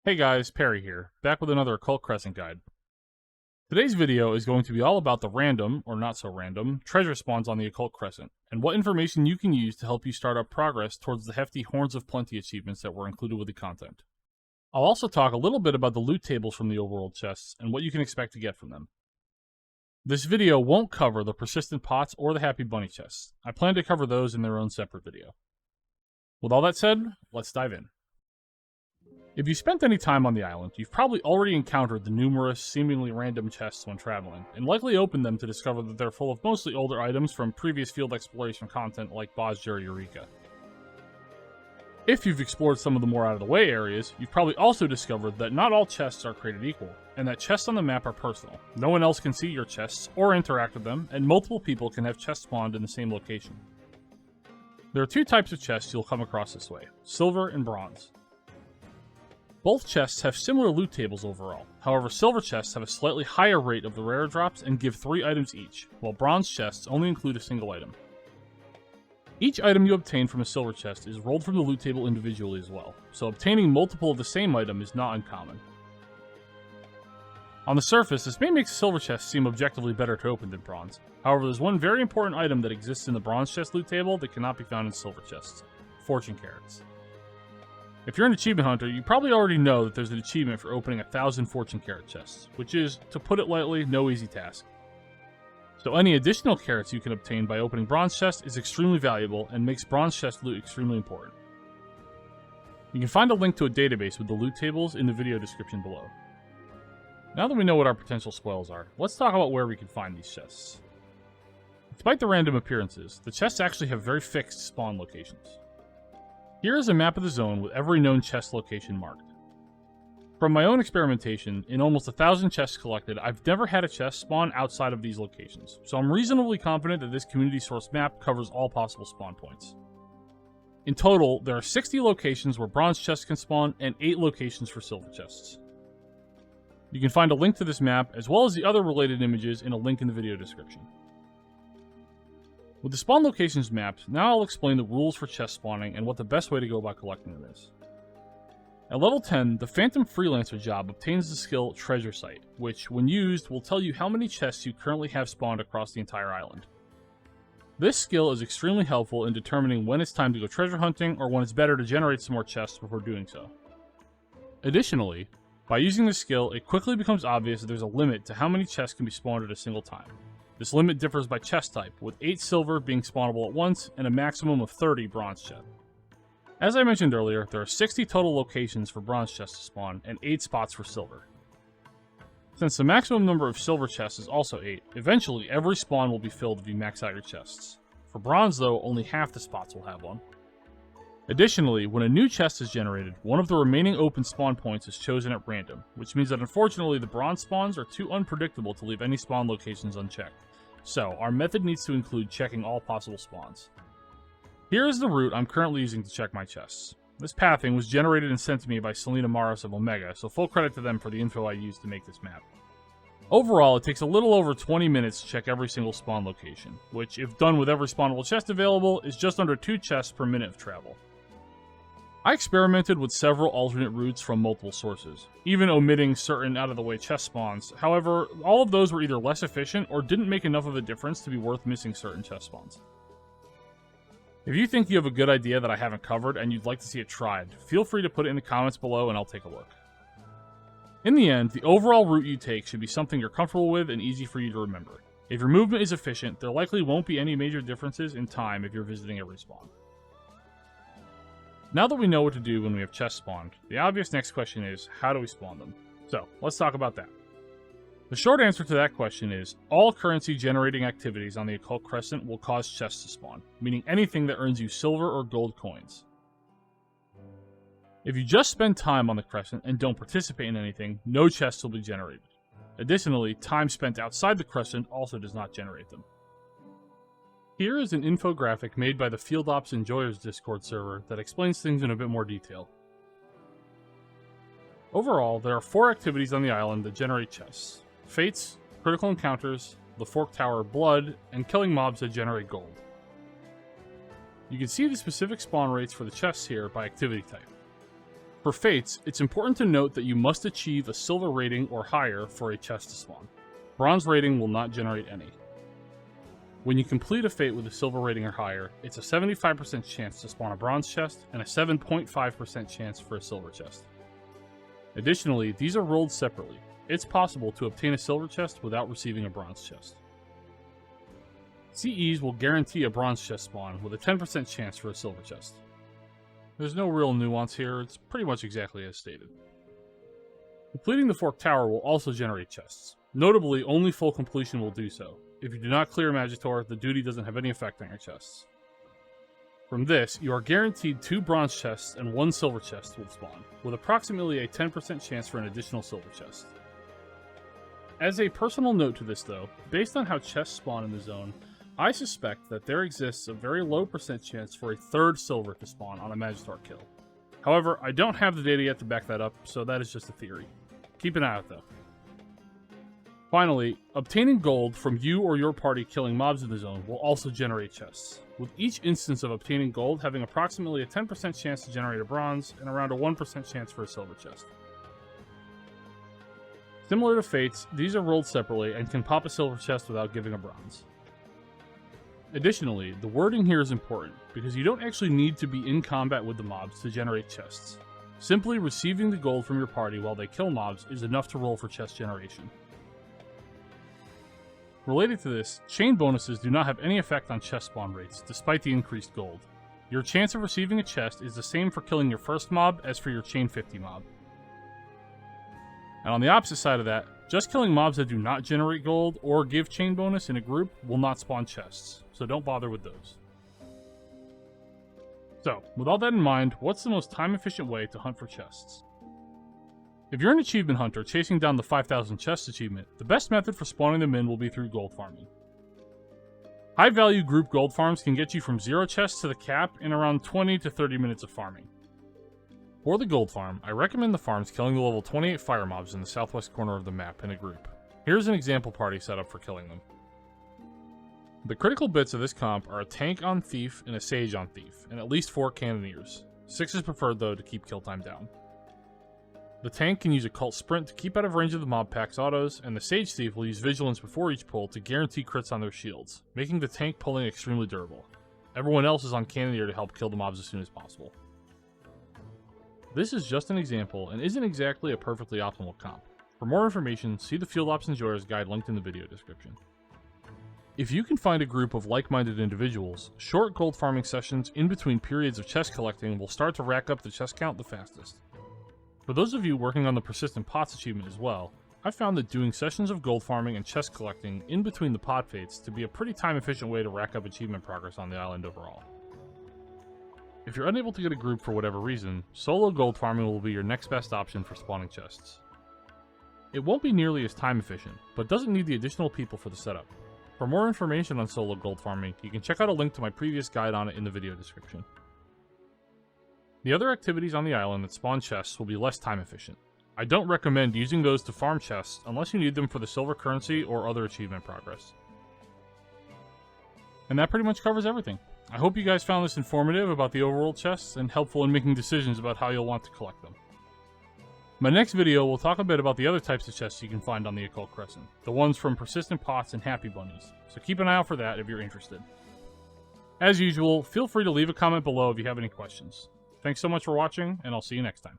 Hey guys, Perry here, back with another Occult Crescent guide. Today's video is going to be all about the random, or not so random, treasure spawns on the Occult Crescent, and what information you can use to help you start up progress towards the hefty Horns of Plenty achievements that were included with the content. I'll also talk a little bit about the loot tables from the Overworld chests, and what you can expect to get from them. This video won't cover the persistent pots or the Happy Bunny chests. I plan to cover those in their own separate video. With all that said, let's dive in. If you spent any time on the island, you've probably already encountered the numerous, seemingly random chests when traveling, and likely opened them to discover that they're full of mostly older items from previous field exploration content like Bozja or Eureka. If you've explored some of the more out-of-the-way areas, you've probably also discovered that not all chests are created equal, and that chests on the map are personal. No one else can see your chests, or interact with them, and multiple people can have chests spawned in the same location. There are two types of chests you'll come across this way: silver and bronze. Both chests have similar loot tables overall, however silver chests have a slightly higher rate of the rare drops and give 3 items each, while bronze chests only include a single item. Each item you obtain from a silver chest is rolled from the loot table individually as well, so obtaining multiple of the same item is not uncommon. On the surface, this may make a silver chest seem objectively better to open than bronze. However, there's one very important item that exists in the bronze chest loot table that cannot be found in silver chests: fortune carrots. If you're an achievement hunter, you probably already know that there's an achievement for opening 1,000 fortune carrot chests, which is, to put it lightly, no easy task. So any additional carrots you can obtain by opening bronze chests is extremely valuable and makes bronze chest loot extremely important. You can find a link to a database with the loot tables in the video description below. Now that we know what our potential spoils are, let's talk about where we can find these chests. Despite the random appearances, the chests actually have very fixed spawn locations. Here is a map of the zone with every known chest location marked. From my own experimentation, in almost 1,000 chests collected, I've never had a chest spawn outside of these locations, so I'm reasonably confident that this community source map covers all possible spawn points. In total, there are 60 locations where bronze chests can spawn and 8 locations for silver chests. You can find a link to this map, as well as the other related images, in a link in the video description. With the spawn locations mapped, now I'll explain the rules for chest spawning and what the best way to go about collecting them is. At level 10, the Phantom Freelancer job obtains the skill Treasure Sight, which, when used, will tell you how many chests you currently have spawned across the entire island. This skill is extremely helpful in determining when it's time to go treasure hunting or when it's better to generate some more chests before doing so. Additionally, by using this skill, it quickly becomes obvious that there's a limit to how many chests can be spawned at a single time. This limit differs by chest type, with 8 silver being spawnable at once and a maximum of 30 bronze chests. As I mentioned earlier, there are 60 total locations for bronze chests to spawn, and 8 spots for silver. Since the maximum number of silver chests is also 8, eventually every spawn will be filled if you max out your chests. For bronze though, only half the spots will have one. Additionally, when a new chest is generated, one of the remaining open spawn points is chosen at random, which means that unfortunately the bronze spawns are too unpredictable to leave any spawn locations unchecked. So, our method needs to include checking all possible spawns. Here is the route I'm currently using to check my chests. This pathing was generated and sent to me by Selena Maris of Omega, so full credit to them for the info I used to make this map. Overall, it takes a little over 20 minutes to check every single spawn location, which, if done with every spawnable chest available, is just under 2 chests per minute of travel. I experimented with several alternate routes from multiple sources, even omitting certain out-of-the-way chest spawns. However, all of those were either less efficient or didn't make enough of a difference to be worth missing certain chest spawns. If you think you have a good idea that I haven't covered and you'd like to see it tried, feel free to put it in the comments below and I'll take a look. In the end, the overall route you take should be something you're comfortable with and easy for you to remember. If your movement is efficient, there likely won't be any major differences in time if you're visiting every spawn. Now that we know what to do when we have chests spawned, the obvious next question is, how do we spawn them? So, let's talk about that. The short answer to that question is, all currency generating activities on the Occult Crescent will cause chests to spawn, meaning anything that earns you silver or gold coins. If you just spend time on the Crescent and don't participate in anything, no chests will be generated. Additionally, time spent outside the Crescent also does not generate them. Here is an infographic made by the Field Ops Enjoyers Discord server that explains things in a bit more detail. Overall, there are 4 activities on the island that generate chests: Fates, Critical Encounters, the Fork Tower Blood, and killing mobs that generate gold. You can see the specific spawn rates for the chests here by activity type. For fates, it's important to note that you must achieve a silver rating or higher for a chest to spawn. Bronze rating will not generate any. When you complete a fate with a silver rating or higher, it's a 75% chance to spawn a bronze chest and a 7.5% chance for a silver chest. Additionally, these are rolled separately. It's possible to obtain a silver chest without receiving a bronze chest. CEs will guarantee a bronze chest spawn with a 10% chance for a silver chest. There's no real nuance here, it's pretty much exactly as stated. Completing the Forked Tower will also generate chests. Notably, only full completion will do so. If you do not clear Magitor, the duty doesn't have any effect on your chests. From this, you are guaranteed 2 bronze chests and 1 silver chest will spawn, with approximately a 10% chance for an additional silver chest. As a personal note to this though, based on how chests spawn in the zone, I suspect that there exists a very low percent chance for a 3rd silver to spawn on a Magitor kill. However, I don't have the data yet to back that up, so that is just a theory. Keep an eye out though. Finally, obtaining gold from you or your party killing mobs in the zone will also generate chests, with each instance of obtaining gold having approximately a 10% chance to generate a bronze and around a 1% chance for a silver chest. Similar to Fates, these are rolled separately and can pop a silver chest without giving a bronze. Additionally, the wording here is important, because you don't actually need to be in combat with the mobs to generate chests. Simply receiving the gold from your party while they kill mobs is enough to roll for chest generation. Related to this, chain bonuses do not have any effect on chest spawn rates, despite the increased gold. Your chance of receiving a chest is the same for killing your first mob as for your chain 50 mob. And on the opposite side of that, just killing mobs that do not generate gold or give chain bonus in a group will not spawn chests, so don't bother with those. So, with all that in mind, what's the most time-efficient way to hunt for chests? If you're an achievement hunter chasing down the 5,000 chests achievement, the best method for spawning them in will be through gold farming. High-value group gold farms can get you from 0 chests to the cap in around 20 to 30 minutes of farming. For the gold farm, I recommend the farms killing the level 28 fire mobs in the southwest corner of the map in a group. Here's an example party setup for killing them. The critical bits of this comp are a tank on thief and a sage on thief, and at least 4 cannoneers. 6 is preferred though to keep kill time down. The tank can use Occult Sprint to keep out of range of the mob pack's autos, and the Sage Thief will use Vigilance before each pull to guarantee crits on their shields, making the tank pulling extremely durable. Everyone else is on Cannoneer to help kill the mobs as soon as possible. This is just an example and isn't exactly a perfectly optimal comp. For more information, see the Field Ops Enjoyer's guide linked in the video description. If you can find a group of like-minded individuals, short gold farming sessions in between periods of chest collecting will start to rack up the chest count the fastest. For those of you working on the Persistent Pots achievement as well, I've found that doing sessions of gold farming and chest collecting in between the pot fates to be a pretty time-efficient way to rack up achievement progress on the island overall. If you're unable to get a group for whatever reason, solo gold farming will be your next best option for spawning chests. It won't be nearly as time efficient, but doesn't need the additional people for the setup. For more information on solo gold farming, you can check out a link to my previous guide on it in the video description. The other activities on the island that spawn chests will be less time efficient. I don't recommend using those to farm chests unless you need them for the silver currency or other achievement progress. And that pretty much covers everything. I hope you guys found this informative about the overworld chests and helpful in making decisions about how you'll want to collect them. In my next video, we'll talk a bit about the other types of chests you can find on the Occult Crescent, the ones from Persistent Pots and Happy Bunnies, so keep an eye out for that if you're interested. As usual, feel free to leave a comment below if you have any questions. Thanks so much for watching, and I'll see you next time.